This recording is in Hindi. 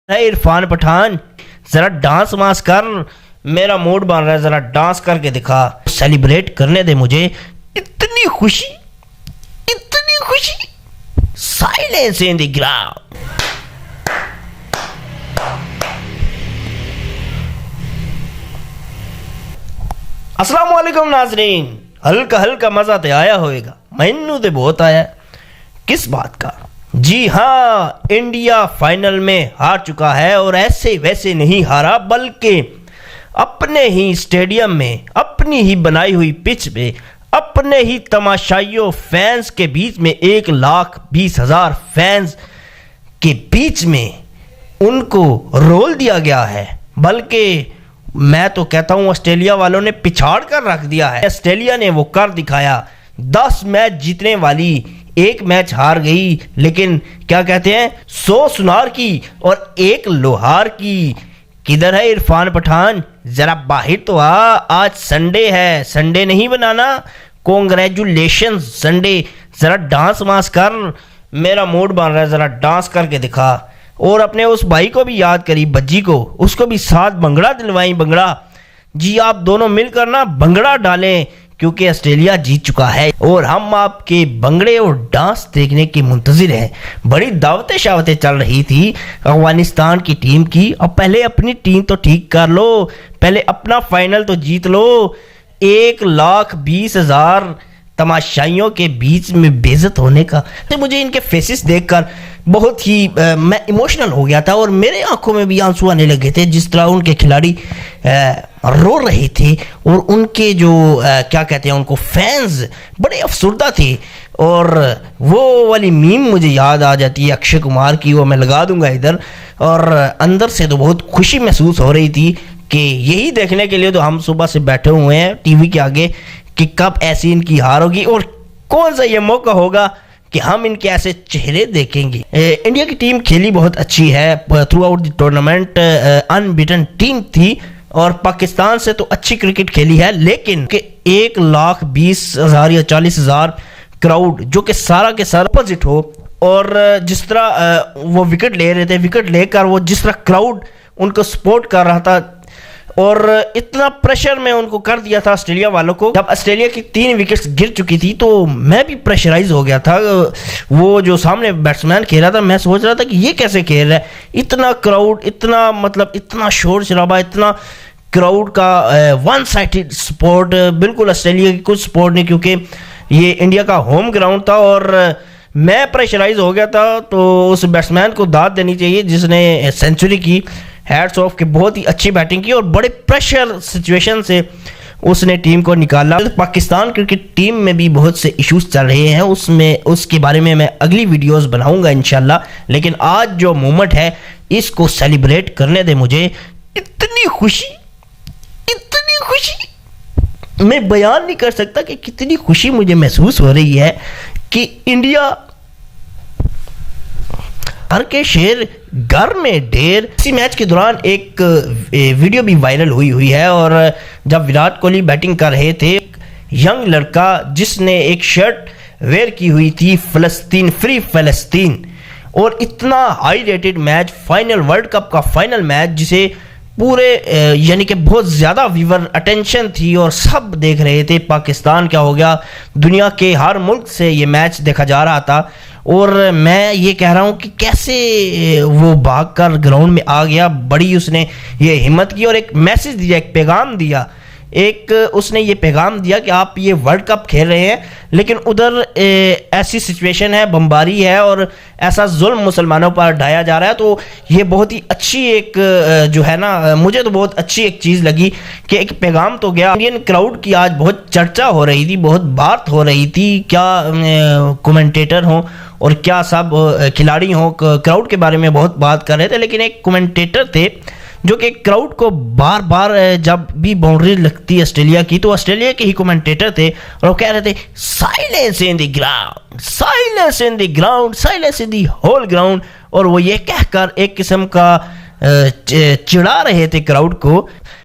है इरफान पठान, जरा डांस वांस कर। मेरा मूड बन रहा है, जरा डांस करके दिखा, सेलिब्रेट करने दे मुझे। इतनी खुशी, इतनी खुशी। Silence in the ground. अस्सलाम वालेकुम नाजरीन। हल्का हल्का मजा तो आया होएगा, मैनू तो बहुत आया। किस बात का? जी हाँ, इंडिया फाइनल में हार चुका है और ऐसे वैसे नहीं हारा, बल्कि अपने ही स्टेडियम में, अपनी ही बनाई हुई पिच में, अपने ही तमाशाइयों फैंस के बीच में, 1,20,000 फैंस के बीच में उनको रोल दिया गया है। बल्कि मैं तो कहता हूं ऑस्ट्रेलिया वालों ने पिछाड़ कर रख दिया है। ऑस्ट्रेलिया ने वो कर दिखाया। 10 मैच जीतने वाली 1 मैच हार गई, लेकिन क्या कहते हैं, 100 सुनार की और 1 लोहार की। किधर है इरफान पठान? जरा बाहर तो आ, आज संडे है, संडे नहीं बनाना। Congratulation Sunday. जरा डांस वांस कर। मेरा मूड बन रहा है, जरा डांस करके दिखा। और अपने उस भाई को भी याद करी, बज्जी को, उसको भी साथ भंगड़ा दिलवाई। भंगड़ा जी, आप दोनों मिलकर ना भंगड़ा डालें, क्योंकि ऑस्ट्रेलिया जीत चुका है और हम आपके भंगड़े और डांस देखने के मुंतजिर हैं। बड़ी दावतें शावतें चल रही थी अफगानिस्तान की टीम की। अब पहले अपनी टीम तो ठीक कर लो, पहले अपना फाइनल तो जीत लो। 1,20,000 तमाशाइयों के बीच में बेइज्जत होने का, तो मुझे इनके फेसेस देखकर बहुत ही मैं इमोशनल हो गया था और मेरे आंखों में भी आंसू आने लगे थे। जिस तरह उनके खिलाड़ी रो रहे थे और उनके जो क्या कहते हैं, उनको फैंस बड़े अफसरदा थे। और वो वाली मीम मुझे याद आ जाती है अक्षय कुमार की, वो मैं लगा दूंगा इधर। और अंदर से तो बहुत खुशी महसूस हो रही थी कि यही देखने के लिए तो हम सुबह से बैठे हुए हैं टीवी के आगे कि कब ऐसी इनकी हार होगी और कौन सा ये मौका होगा कि हम इनके ऐसे चेहरे देखेंगे। इंडिया की टीम खेली बहुत अच्छी है through out the tournament, unbeaten team थी और पाकिस्तान से तो अच्छी क्रिकेट खेली है। लेकिन 1,20,000 या 40,000 क्राउड, जो कि सारा के सारा अपोजिट हो, और जिस तरह वो विकेट ले रहे थे, विकेट लेकर वो जिस तरह क्राउड उनको सपोर्ट कर रहा था और इतना प्रेशर में उनको कर दिया था ऑस्ट्रेलिया वालों को। जब ऑस्ट्रेलिया की 3 विकेट्स गिर चुकी थी तो मैं भी प्रेशराइज हो गया था। वो जो सामने बैट्समैन खेल रहा था, मैं सोच रहा था कि ये कैसे खेल रहा है। इतना क्राउड, इतना मतलब इतना शोर शराबा, इतना क्राउड का वन साइडेड सपोर्ट, बिल्कुल ऑस्ट्रेलिया की कुछ सपोर्ट नहीं, क्योंकि ये इंडिया का होम ग्राउंड था। और मैं प्रेशराइज हो गया था। तो उस बैट्समैन को दाद देनी चाहिए जिसने सेंचुरी की। हैट्स ऑफ के बहुत ही अच्छी बैटिंग की और बड़े प्रेशर सिचुएशन से उसने टीम को निकाला। पाकिस्तान क्रिकेट टीम में भी बहुत से इश्यूज चल रहे हैं, उसके बारे में मैं अगली वीडियोस बनाऊंगा इंशाल्लाह। लेकिन आज जो मोमेंट है इसको सेलिब्रेट करने दे मुझे। इतनी खुशी, इतनी खुशी मैं बयान नहीं कर सकता कि कितनी खुशी मुझे महसूस हो रही है कि इंडिया हर के शेर घर में ढेर। इसी मैच के दौरान एक वीडियो भी वायरल हुई है और जब विराट कोहली बैटिंग कर रहे थे, यंग लड़का जिसने एक शर्ट वेयर की हुई थी फलस्तीन, फ्री फलस्तीन, और इतना high rated match, final, world cup का फाइनल मैच, जिसे पूरे यानी कि बहुत ज़्यादा व्यूअर अटेंशन थी और सब देख रहे थे। पाकिस्तान क्या हो गया, दुनिया के हर मुल्क से ये मैच देखा जा रहा था। और मैं ये कह रहा हूँ कि कैसे वो भागकर ग्राउंड में आ गया, बड़ी उसने ये हिम्मत की और एक मैसेज दिया, एक पैगाम दिया। एक उसने ये पैगाम दिया कि आप ये वर्ल्ड कप खेल रहे हैं, लेकिन उधर ऐसी सिचुएशन है, बमबारी है और ऐसा जुल्म मुसलमानों पर ढाया जा रहा है। तो ये बहुत ही अच्छी एक जो है ना, मुझे तो बहुत अच्छी एक चीज़ लगी कि एक पैगाम तो गया। इंडियन क्राउड की आज बहुत चर्चा हो रही थी, बहुत बात हो रही थी, क्या कमेंटेटर हों और क्या सब खिलाड़ी हों, क्राउड के बारे में बहुत बात कर रहे थे। लेकिन एक कमेंटेटर थे जो कि क्राउड को बार बार जब भी बाउंड्री लगती है ऑस्ट्रेलिया की, तो ऑस्ट्रेलिया के ही कमेंटेटर थे और वो कह रहे थे silence in the ground, silence in the ground, silence in the whole ground. और वो ये कहकर एक किस्म का चिढ़ा रहे थे क्राउड को।